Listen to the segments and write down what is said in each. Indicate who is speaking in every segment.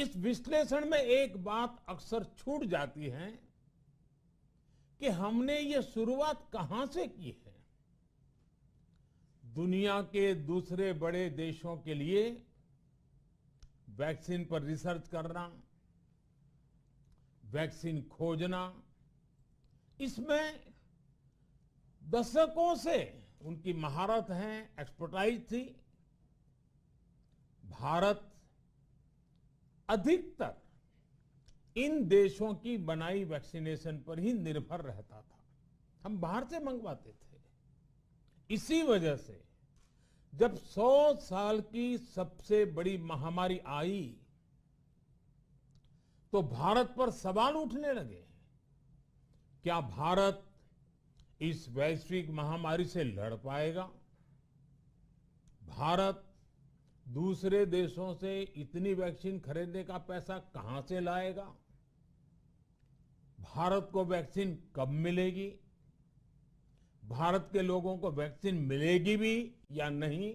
Speaker 1: इस विश्लेषण में एक बात अक्सर छूट जाती है कि हमने ये शुरुआत कहां से की है। दुनिया के दूसरे बड़े देशों के लिए वैक्सीन पर रिसर्च करना, वैक्सीन खोजना, इसमें दशकों से उनकी महारत है, एक्सपर्टाइज थी। भारत अधिकतर इन देशों की बनाई वैक्सीनेशन पर ही निर्भर रहता था। हम बाहर से मंगवाते थे। इसी वजह से जब 100 साल की सबसे बड़ी महामारी आई तो भारत पर सवाल उठने लगे। क्या भारत इस वैश्विक महामारी से लड़ पाएगा? भारत दूसरे देशों से इतनी वैक्सीन खरीदने का पैसा कहां से लाएगा? भारत को वैक्सीन कब मिलेगी? भारत के लोगों को वैक्सीन मिलेगी भी या नहीं?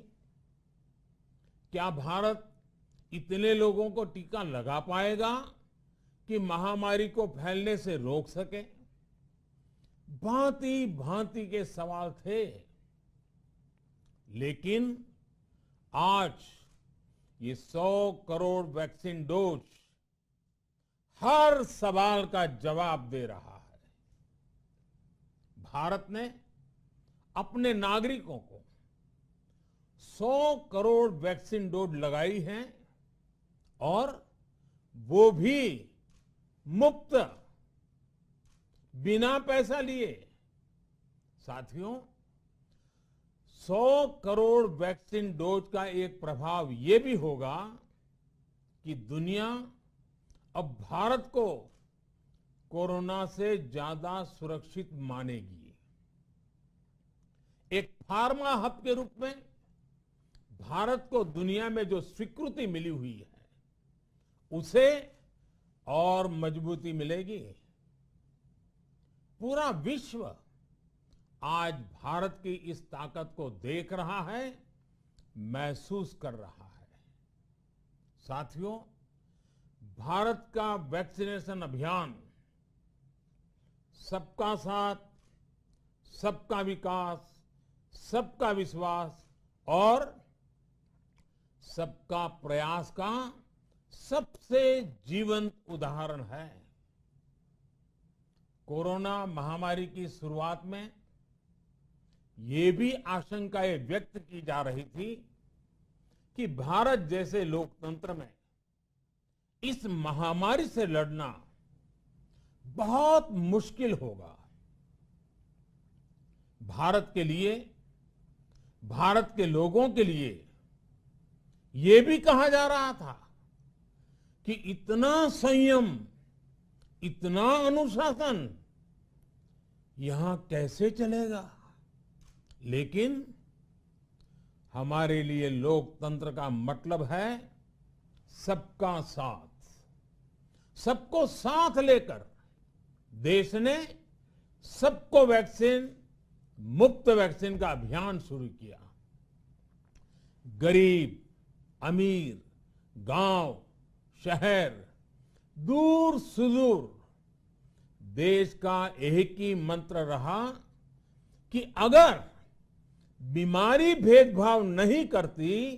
Speaker 1: क्या भारत इतने लोगों को टीका लगा पाएगा कि महामारी को फैलने से रोक सके? भांति भांति के सवाल थे। लेकिन आज ये 100 करोड़ वैक्सीन डोज हर सवाल का जवाब दे रहा है। भारत ने अपने नागरिकों को 100 करोड़ वैक्सीन डोज लगाई हैं और वो भी मुफ्त, बिना पैसा लिए। साथियों, 100 करोड़ वैक्सीन डोज का एक प्रभाव ये भी होगा कि दुनिया अब भारत को कोरोना से ज्यादा सुरक्षित मानेगी। एक फार्मा हब के रूप में भारत को दुनिया में जो स्वीकृति मिली हुई है उसे और मजबूती मिलेगी। पूरा विश्व आज भारत की इस ताकत को देख रहा है, महसूस कर रहा है। साथियों, भारत का वैक्सीनेशन अभियान सबका साथ, सबका विकास, सबका विश्वास और सबका प्रयास का सबसे जीवंत उदाहरण है। कोरोना महामारी की शुरुआत में ये भी आशंकाएं व्यक्त की जा रही थी कि भारत जैसे लोकतंत्र में इस महामारी से लड़ना बहुत मुश्किल होगा। भारत के लिए, भारत के लोगों के लिए ये भी कहा जा रहा था कि इतना संयम, इतना अनुशासन यहां कैसे चलेगा। लेकिन हमारे लिए लोकतंत्र का मतलब है सबका साथ। सबको साथ लेकर देश ने सबको वैक्सीन, मुफ्त वैक्सीन का अभियान शुरू किया। गरीब, अमीर, गांव, शहर, दूर सुदूर, देश का एक ही मंत्र रहा कि अगर बीमारी भेदभाव नहीं करती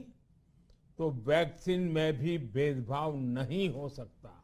Speaker 1: तो वैक्सीन में भी भेदभाव नहीं हो सकता।